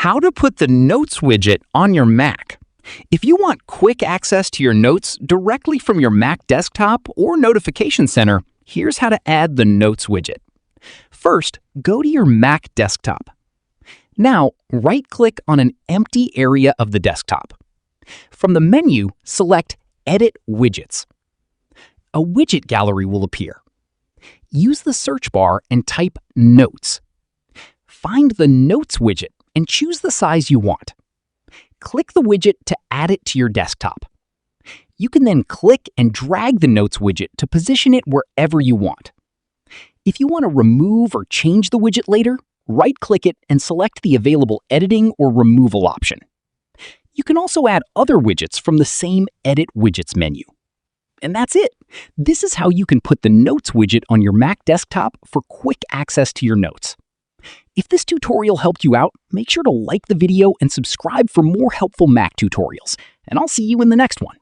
How to put the Notes widget on your Mac. If you want quick access to your notes directly from your Mac desktop or notification center, here's how to add the Notes widget. First, go to your Mac desktop. Now, right-click on an empty area of the desktop. From the menu, select Edit Widgets. A widget gallery will appear. Use the search bar and type Notes. Find the Notes widget and choose the size you want. Click the widget to add it to your desktop. You can then click and drag the Notes widget to position it wherever you want. If you want to remove or change the widget later, right-click it and select the available editing or removal option. You can also add other widgets from the same Edit Widgets menu. And that's it. This is how you can put the Notes widget on your Mac desktop for quick access to your notes. If this tutorial helped you out, make sure to like the video and subscribe for more helpful Mac tutorials. And I'll see you in the next one.